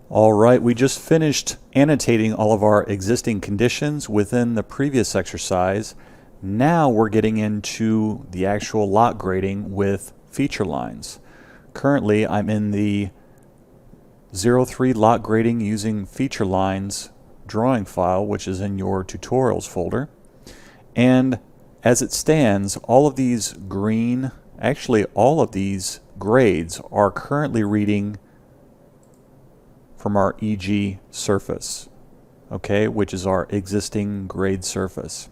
All right, we just finished annotating all of our existing conditions within the previous exercise. Now we're getting into the actual lot grading with feature lines. Currently, I'm in the 03 lot grading using feature lines drawing file, which is in your tutorials folder. And as it stands, all of these green, actually all of these grades are currently reading from our EG surface, okay, which is our existing grade surface.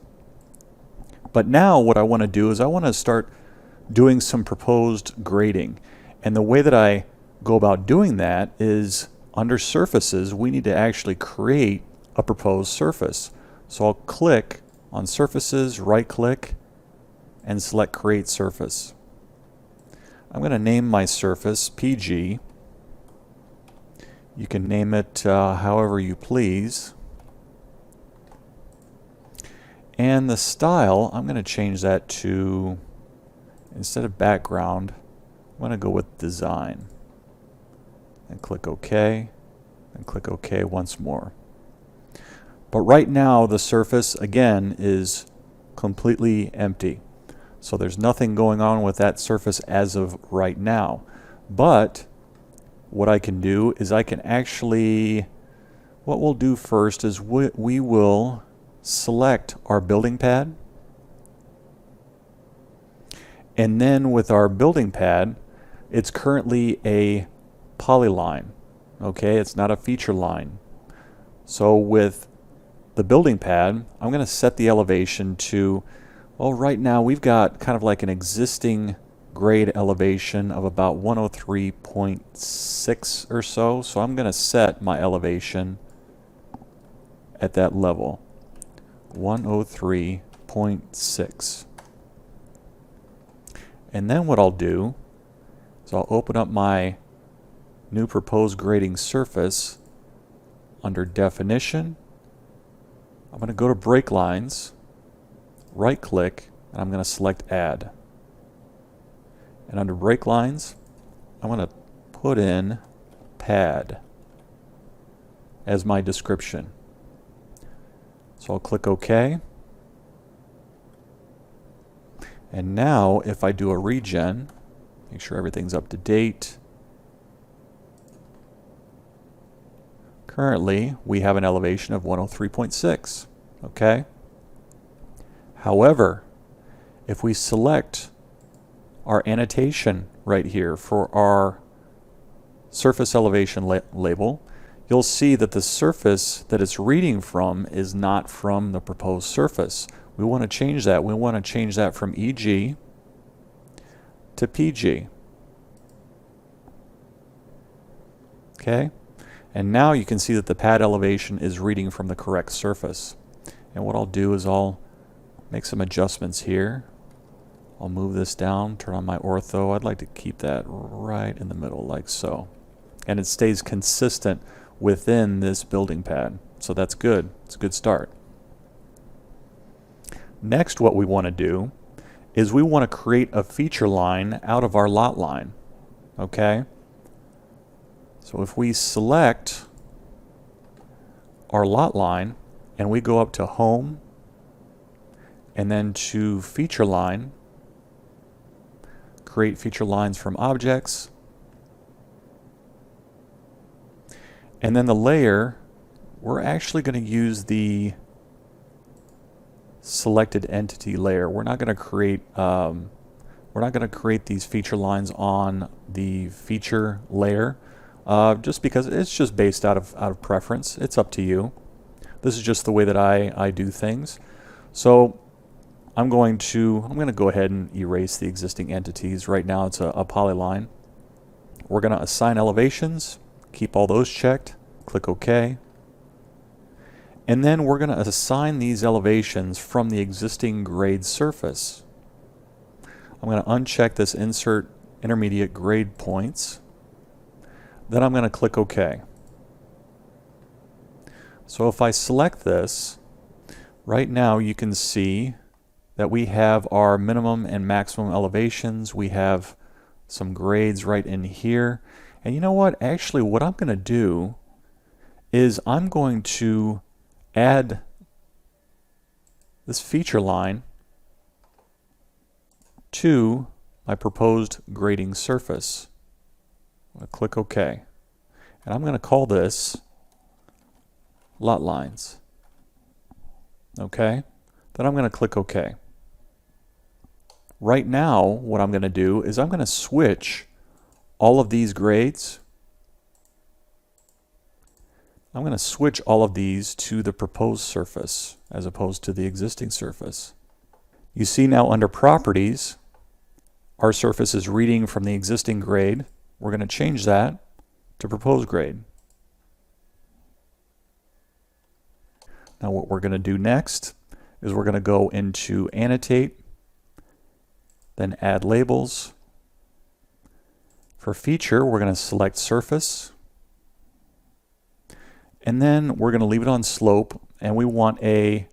But now what I want to do is I want to start doing some proposed grading. And the way that I go about doing that is under surfaces, we need to actually create a proposed surface. So I'll click on surfaces, right click, and select create surface. I'm going to name my surface PG. You can name it however you please. And the style, I'm going to change that to, instead of background, I'm going to go with design. And click OK, and click OK once more. But right now the surface, again, is completely empty. So there's nothing going on with that surface as of right now. But what I can do is I can actually, what we'll do first is we will select our building pad. And then with our building pad, it's currently a polyline. Okay, it's not a feature line. So with the building pad, I'm going to set the elevation to, well, right now we've got kind of like an existing grade elevation of about 103.6 or so. So I'm going to set my elevation at that level, 103.6. And then what I'll do is I'll open up my new proposed grading surface under definition. I'm going to go to Breaklines, right click, and I'm going to select add. And under Breaklines, I'm going to put in pad as my description. So I'll click OK. And now if I do a regen, make sure everything's up to date. Currently, we have an elevation of 103.6. Okay? However, if we select our annotation right here for our surface elevation label, you'll see that the surface that it's reading from is not from the proposed surface. We want to change that. We want to change that from EG to PG. Okay? And now you can see that the pad elevation is reading from the correct surface. And what I'll do is I'll make some adjustments here. I'll move this down, turn on my ortho. I'd like to keep that right in the middle like so. And it stays consistent within this building pad. So that's good. It's a good start. Next, what we want to do is we want to create a feature line out of our lot line. Okay? So if we select our lot line and we go up to Home and then to Feature Line, create feature lines from objects, and then the layer, we're actually going to use the selected entity layer. We're not going to create these feature lines on the feature layer, just because it's just based out of preference. It's up to you. This is just the way that I do things. So I'm going to go ahead and erase the existing entities. Right now it's a polyline. We're going to assign elevations, keep all those checked, click OK. And then we're going to assign these elevations from the existing grade surface. I'm going to uncheck this insert intermediate grade points. Then I'm going to click OK. So if I select this, right now you can see that we have our minimum and maximum elevations. We have some grades right in here. And you know what? Actually, what I'm going to do is I'm going to add this feature line to my proposed grading surface. I'm going to click OK. And I'm going to call this lot lines. Okay? Then I'm going to click OK. Right now, what I'm going to do is I'm going to switch all of these grades. I'm going to switch all of these to the proposed surface as opposed to the existing surface. You see now under Properties, our surface is reading from the existing grade. We're going to change that to Proposed grade. Now what we're going to do next is we're going to go into Annotate, then Add Labels. For Feature, we're going to select Surface. And then we're going to leave it on Slope, and we want a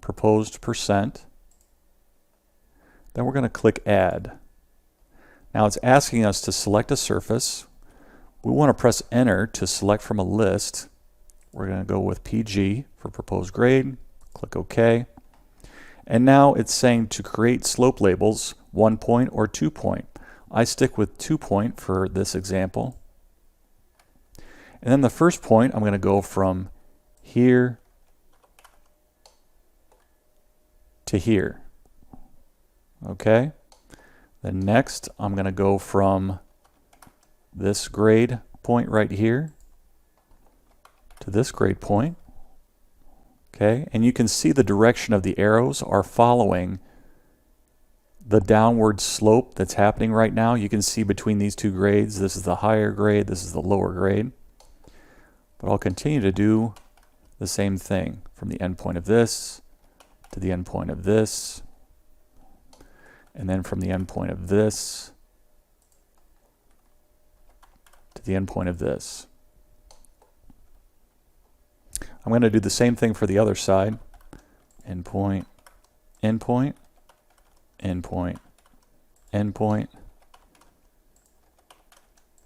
proposed %. Then we're going to click Add. Now it's asking us to select a surface. We want to press Enter to select from a list. We're going to go with PG for Proposed grade. Click OK. And now it's saying to create slope labels, 1 point or 2 point. I stick with 2 point for this example. And then the first point, I'm going to go from here to here. Okay? Then next, I'm going to go from this grade point right here to this grade point. Okay? And you can see the direction of the arrows are following the downward slope that's happening right now. You can see between these two grades, this is the higher grade, this is the lower grade. But I'll continue to do the same thing from the end point of this to the end point of this, and then from the end point of this to the end point of this. I'm going to do the same thing for the other side. End point, end point, end point, end point.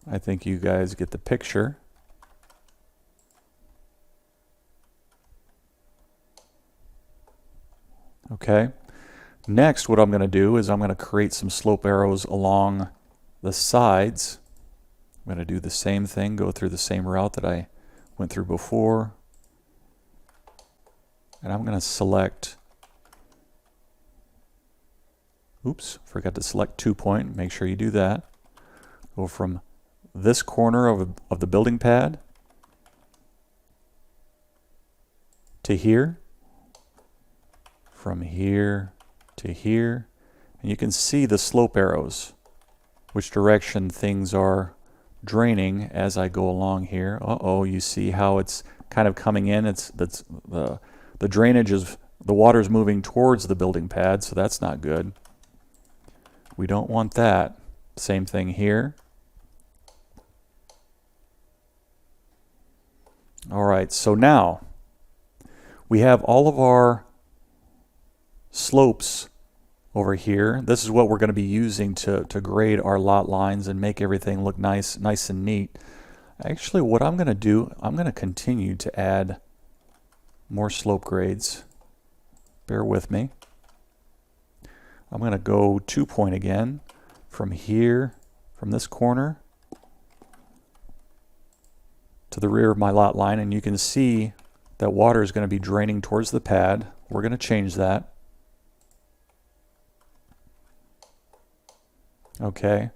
I think you guys get the picture. Okay. Next, what I'm going to do is I'm going to create some slope arrows along the sides. I'm going to do the same thing, go through the same route that I went through before. And I'm going to select, oops, forgot to select 2 point. Make sure you do that. Go from this corner of the building pad to here. From here to here, and you can see the slope arrows, which direction things are draining as I go along here. You see how it's kind of coming in. The drainage is, the water's moving towards the building pad, so that's not good. We don't want that. Same thing here. All right, so now we have all of our slopes over here. This is what we're going to be using to grade our lot lines and make everything look nice and neat. Actually, what I'm going to do, I'm going to continue to add more slope grades. Bear with me. I'm going to go 2 point again from here, from this corner to the rear of my lot line, and you can see that water is going to be draining towards the pad. We're going to change that. Okay.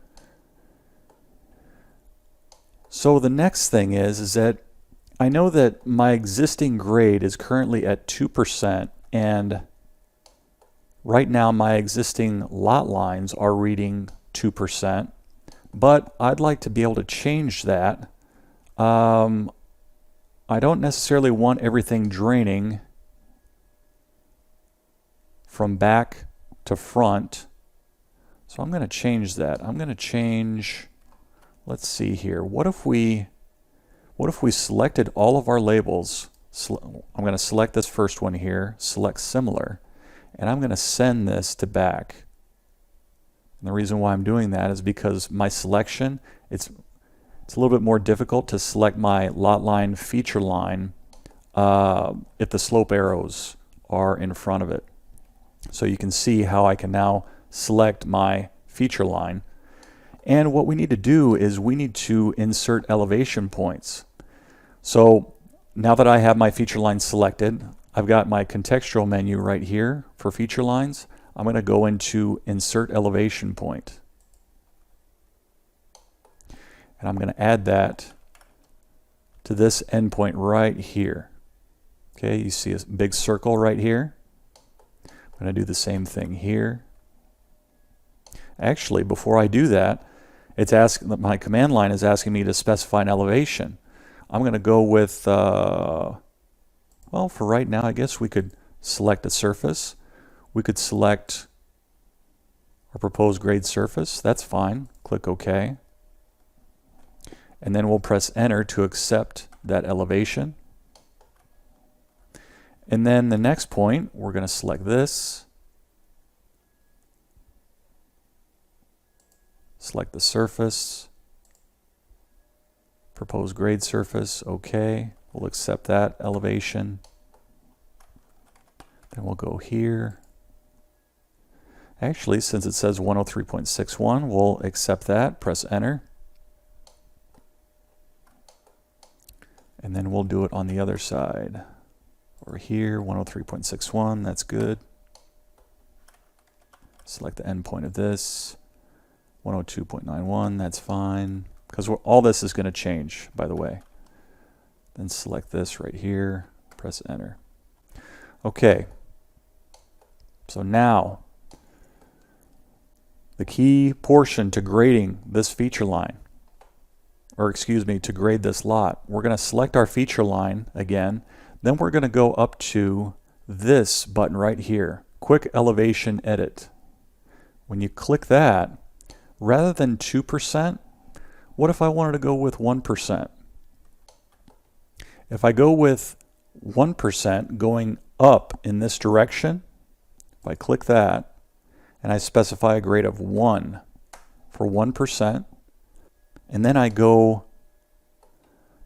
So the next thing is that I know that my existing grade is currently at 2%, and right now my existing lot lines are reading 2%, but I'd like to be able to change that. I don't necessarily want everything draining from back to front. So I'm going to change that. I'm going to change, let's see here. What if we selected all of our labels? I'm going to select this first one here, select similar, and I'm going to send this to back. And the reason why I'm doing that is because my selection, it's It's a little bit more difficult to select my lot line feature line if the slope arrows are in front of it. So you can see how I can now select my feature line. And what we need to do is we need to insert elevation points. So now that I have my feature line selected, I've got my contextual menu right here for feature lines. I'm going to go into Insert Elevation Point. And I'm going to add that to this endpoint right here. Okay, you see a big circle right here. I'm going to do the same thing here. Actually, before I do that, my command line is asking me to specify an elevation. I'm going to go with, well, for right now, I guess we could select a surface. We could select our proposed grade surface. That's fine. Click OK. And then we'll press Enter to accept that elevation. And then the next point, we're going to select this. Select the surface. Proposed grade surface. OK. We'll accept that elevation. Then we'll go here. Actually, since it says 103.61, we'll accept that. Press Enter. And then we'll do it on the other side. Over here, 103.61, that's good. Select the endpoint of this. 102.91, that's fine. Because all this is going to change, by the way. Then select this right here. Press Enter. Okay. So now, the key portion to grading this feature line, or excuse me, to grade this lot, we're going to select our feature line again. Then we're going to go up to this button right here, Quick Elevation Edit. When you click that, rather than 2%, what if I wanted to go with 1%? If I go with 1% going up in this direction, if I click that, and I specify a grade of 1 for 1%, and then I go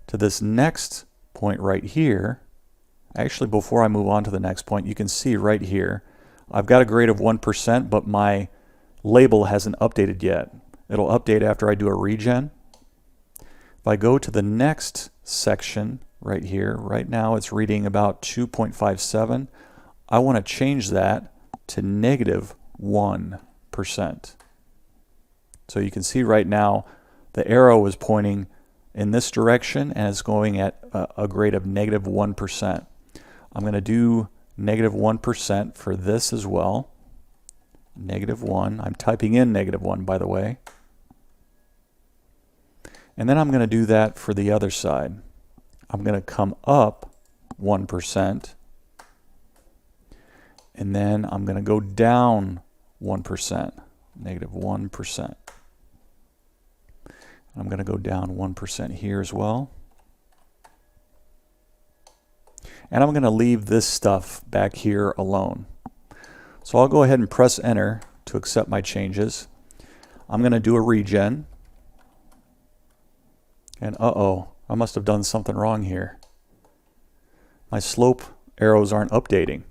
to this next point right here. Actually, before I move on to the next point, you can see right here, I've got a grade of 1%, but my label hasn't updated yet. It'll update after I do a regen. If I go to the next section right here, right now it's reading about 2.57. I want to change that to negative 1%. So you can see right now the arrow is pointing in this direction and it's going at a grade of negative 1%. I'm going to do negative 1% for this as well. Negative 1. I'm typing in negative 1, by the way. And then I'm going to do that for the other side. I'm going to come up 1%. And then I'm going to go down 1%. Negative 1%. I'm going to go down 1% here as well. And I'm going to leave this stuff back here alone. So I'll go ahead and press Enter to accept my changes. I'm going to do a regen. And uh-oh, I must have done something wrong here. My slope arrows aren't updating.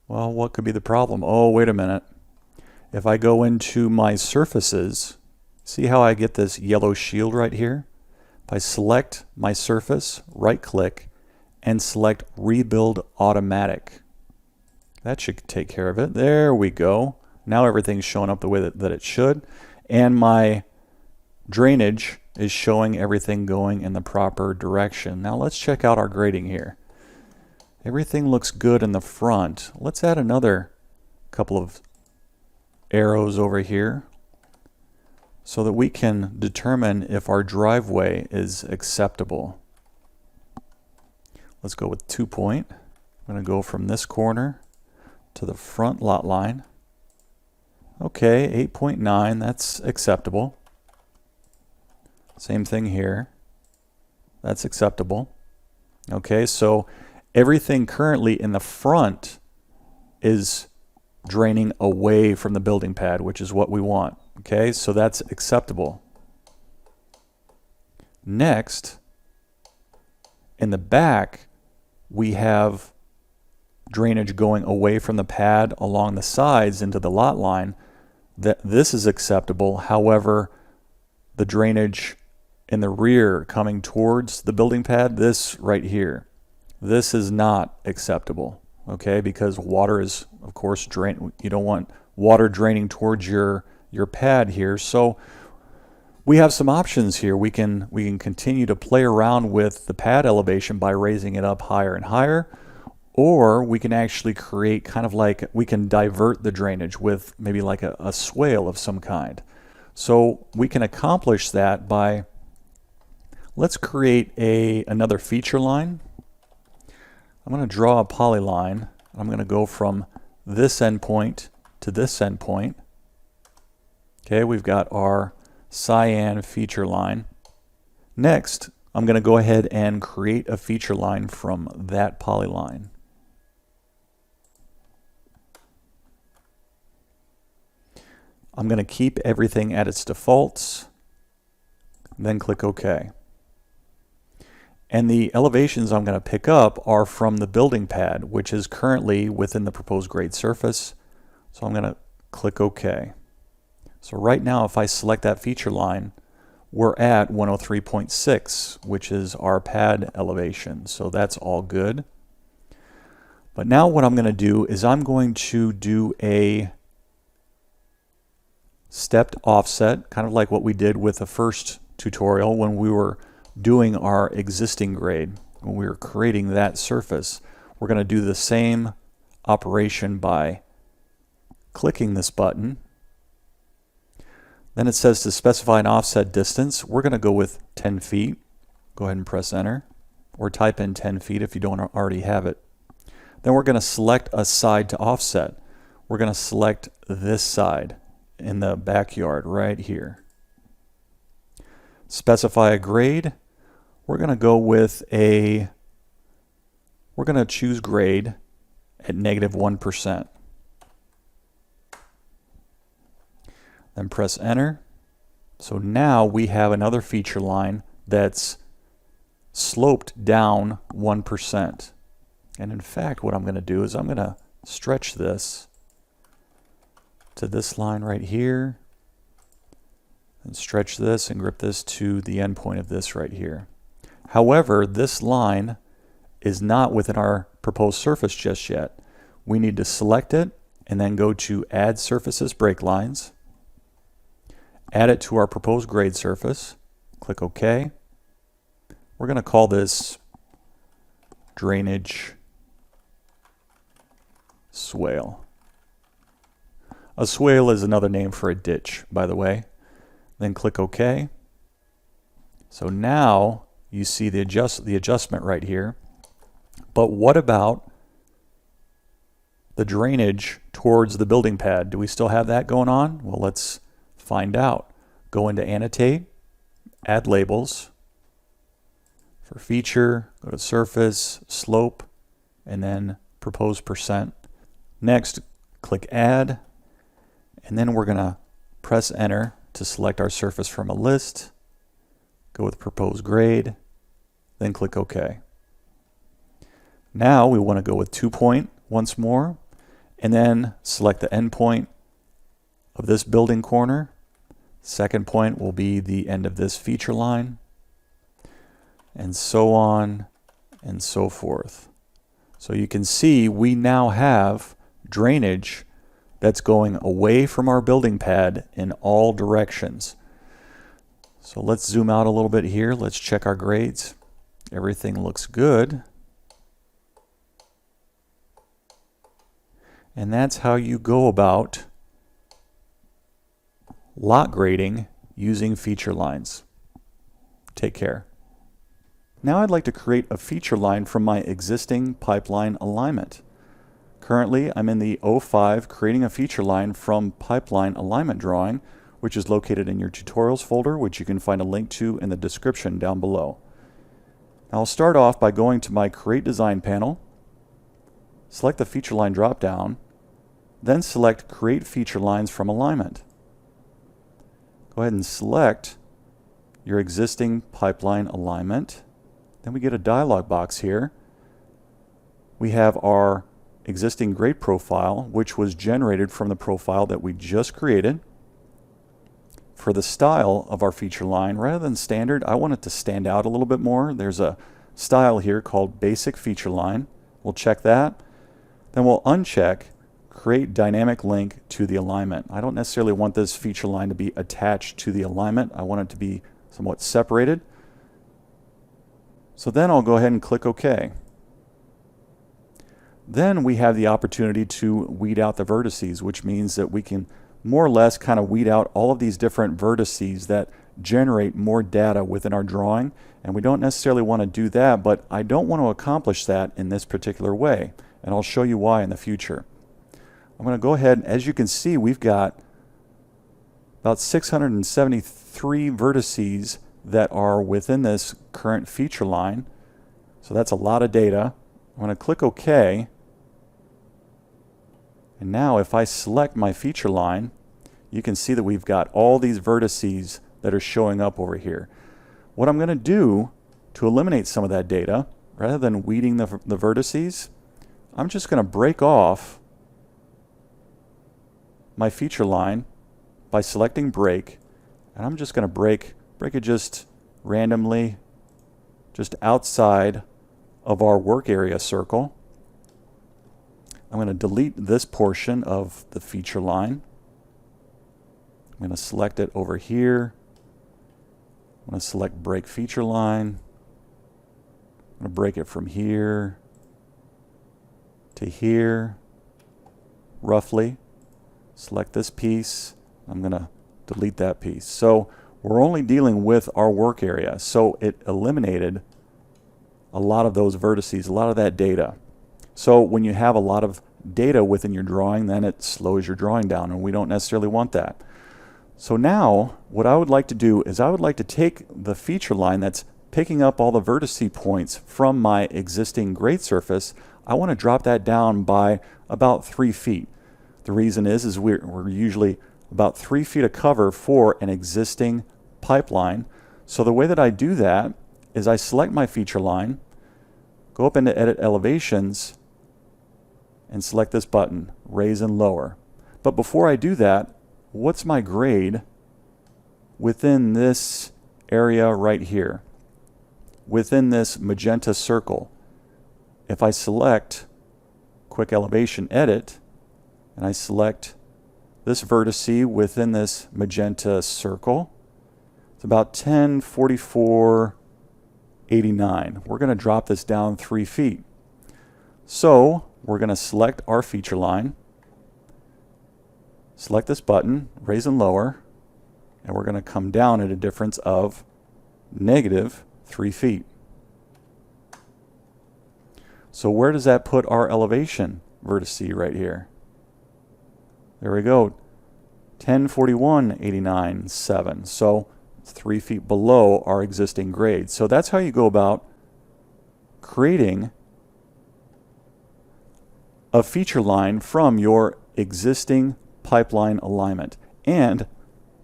Well, what could be the problem? Oh, wait a minute. If I go into my surfaces, see how I get this yellow shield right here? If I select my surface, right-click, and select Rebuild Automatic. That should take care of it. There we go. Now everything's showing up the way that it should. And my drainage is showing everything going in the proper direction. Now let's check out our grading here. Everything looks good in the front. Let's add another couple of arrows over here so that we can determine if our driveway is acceptable. Let's go with 2 point. I'm going to go from this corner to the front lot line. Okay, 8.9, that's acceptable. Same thing here. That's acceptable. Okay, so everything currently in the front is draining away from the building pad, which is what we want. Okay, so that's acceptable. Next, in the back, we have drainage going away from the pad along the sides into the lot line. This is acceptable. However, the drainage in the rear coming towards the building pad, this right here, this is not acceptable, okay? Because water is, of course, you don't want water draining towards your pad here. So we have some options here. We can continue to play around with the pad elevation by raising it up higher and higher, or we can actually create kind of like, we can divert the drainage with maybe like a swale of some kind. So we can accomplish that by, let's create another feature line. I'm going to draw a polyline. I'm going to go from this endpoint to this endpoint. Okay, we've got our cyan feature line. Next, I'm going to go ahead and create a feature line from that polyline. I'm going to keep everything at its defaults, then click OK. And the elevations I'm going to pick up are from the building pad, which is currently within the proposed grade surface. So I'm going to click OK. So right now, if I select that feature line, we're at 103.6, which is our pad elevation. So that's all good. But now what I'm going to do is I'm going to do a stepped offset, kind of like what we did with the first tutorial when we were doing our existing grade, when we were creating that surface. We're going to do the same operation by clicking this button. Then it says to specify an offset distance. We're going to go with 10 feet. Go ahead and press enter, or type in 10 feet if you don't already have it. Then we're going to select a side to offset. We're going to select this side in the backyard right here. Specify a grade. We're going to go with we're going to choose grade at -1%. Then press enter. So now we have another feature line that's sloped down 1%. And in fact, what I'm going to do is I'm going to stretch this to this line right here, and stretch this and grip this to the end point of this right here. However, this line is not within our proposed surface just yet. We need to select it and then go to Add Surfaces Breaklines, add it to our proposed grade surface, click OK. We're going to call this Drainage Swale. A swale is another name for a ditch, by the way. Then click OK. So now you see the adjustment right here. But what about the drainage towards the building pad? Do we still have that going on? Well, let's find out. Go into Annotate, Add Labels. For Feature, go to Surface, Slope, and then Propose Percent. Next, click Add. And then we're going to press enter to select our surface from a list. Go with proposed grade, then click OK. Now we want to go with 2-point once more, and then select the end point of this building corner. Second point will be the end of this feature line, and so on and so forth. So you can see we now have drainage that's going away from our building pad in all directions. So let's zoom out a little bit here. Let's check our grades. Everything looks good. And that's how you go about lot grading using feature lines. Take care. Now I'd like to create a feature line from my existing pipeline alignment. Currently, I'm in the 05 creating a feature line from pipeline alignment drawing, which is located in your tutorials folder, which you can find a link to in the description down below. Now I'll start off by going to my Create Design panel, select the feature line drop-down, then select Create Feature Lines from Alignment. Go ahead and select your existing pipeline alignment. Then we get a dialog box here. We have our existing grade profile, which was generated from the profile that we just created. For the style of our feature line, rather than standard, I want it to stand out a little bit more. There's a style here called basic feature line. We'll check that. Then we'll uncheck create dynamic link to the alignment. I don't necessarily want this feature line to be attached to the alignment. I want it to be somewhat separated. So then I'll go ahead and click OK. Then we have the opportunity to weed out the vertices, which means that we can more or less kind of weed out all of these different vertices that generate more data within our drawing. And we don't necessarily want to do that, but I don't want to accomplish that in this particular way. And I'll show you why in the future. I'm going to go ahead, and as you can see, we've got about 673 vertices that are within this current feature line. So that's a lot of data. I'm going to click OK. And now if I select my feature line, you can see that we've got all these vertices that are showing up over here. What I'm going to do to eliminate some of that data, rather than weeding the vertices, I'm just going to break off my feature line by selecting break, and I'm just going to break it just randomly, just outside of our work area circle. I'm going to delete this portion of the feature line. I'm going to select it over here. I'm going to select break feature line. I'm going to break it from here to here, roughly. Select this piece. I'm going to delete that piece. So we're only dealing with our work area. So it eliminated a lot of those vertices, a lot of that data. So when you have a lot of data within your drawing, then it slows your drawing down, and we don't necessarily want that. So now what I would like to do is I would like to take the feature line that's picking up all the vertice points from my existing grade surface. I want to drop that down by about 3 feet. The reason is we're usually about 3 feet of cover for an existing pipeline. So the way that I do that is I select my feature line, go up into Edit Elevations, and select this button, Raise and Lower. But before I do that, what's my grade within this area right here, within this magenta circle? If I select Quick Elevation Edit, and I select this vertice within this magenta circle, it's about 1044.89. We're going to drop this down 3 feet. So we're going to select our feature line, select this button, Raise and Lower, and we're going to come down at a difference of -3 feet. So where does that put our elevation vertice right here? There we go, 1041.89.7. So it's 3 feet below our existing grade. So that's how you go about creating a feature line from your existing pipeline alignment and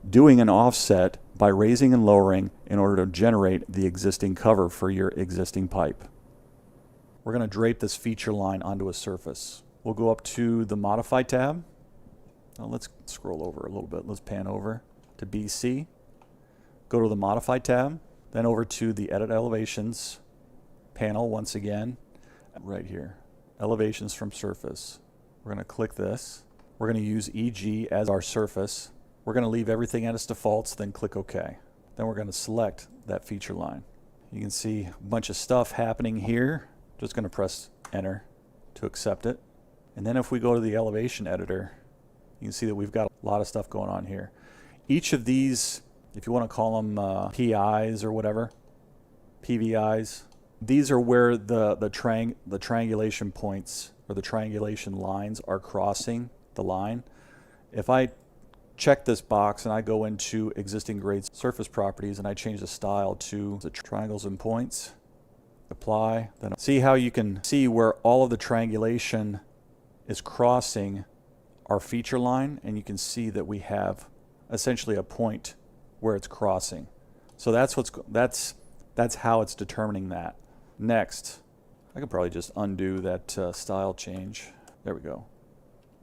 doing an offset by raising and lowering in order to generate the existing cover for your existing pipe. We're going to drape this feature line onto a surface. We'll go up to the Modify tab. Now let's scroll over a little bit. Let's pan over to BC. Go to the Modify tab, then over to the Edit Elevations panel once again, right here. Elevations from surface. We're going to click this. We're going to use EG as our surface. We're going to leave everything at its defaults, then click OK. Then we're going to select that feature line. You can see a bunch of stuff happening here. Just going to press Enter to accept it. And then if we go to the elevation editor, you can see that we've got a lot of stuff going on here. Each of these, if you want to call them PIs or whatever, PVIs, these are where the triangulation points or the triangulation lines are crossing the line. If I check this box and I go into existing grade surface properties and I change the style to the triangles and points, apply, then see how you can see where all of the triangulation is crossing our feature line, and you can see that we have essentially a point where it's crossing. So that's how it's determining that. Next, I could probably just undo that style change. There we go.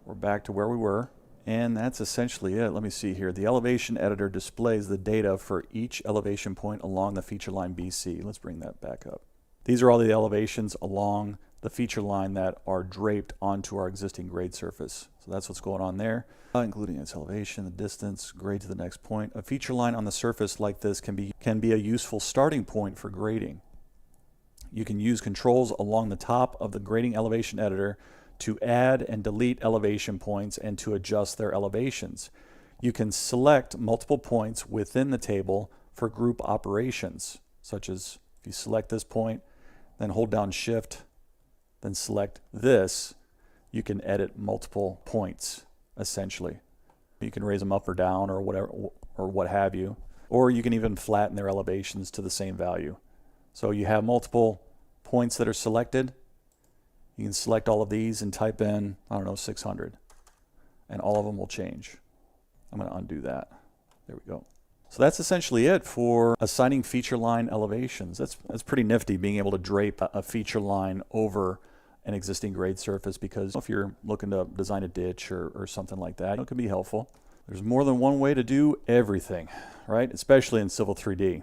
We're back to where we were. And that's essentially it. Let me see here. The elevation editor displays the data for each elevation point along the feature line BC. Let's bring that back up. These are all the elevations along the feature line that are draped onto our existing grade surface. So that's what's going on there, including its elevation, the distance, grade to the next point. A feature line on the surface like this can be a useful starting point for grading. You can use controls along the top of the grading elevation editor to add and delete elevation points and to adjust their elevations. You can select multiple points within the table for group operations, such as if you select this point, then hold down Shift, then select this, you can edit multiple points, essentially. You can raise them up or down or whatever, or what have you. Or you can even flatten their elevations to the same value. So you have multiple points that are selected. You can select all of these and type in, I don't know, 600. And all of them will change. I'm going to undo that. There we go. So that's essentially it for assigning feature line elevations. That's pretty nifty, being able to drape a feature line over an existing grade surface, because if you're looking to design a ditch or something like that, it can be helpful. There's more than one way to do everything, right? Especially in Civil 3D.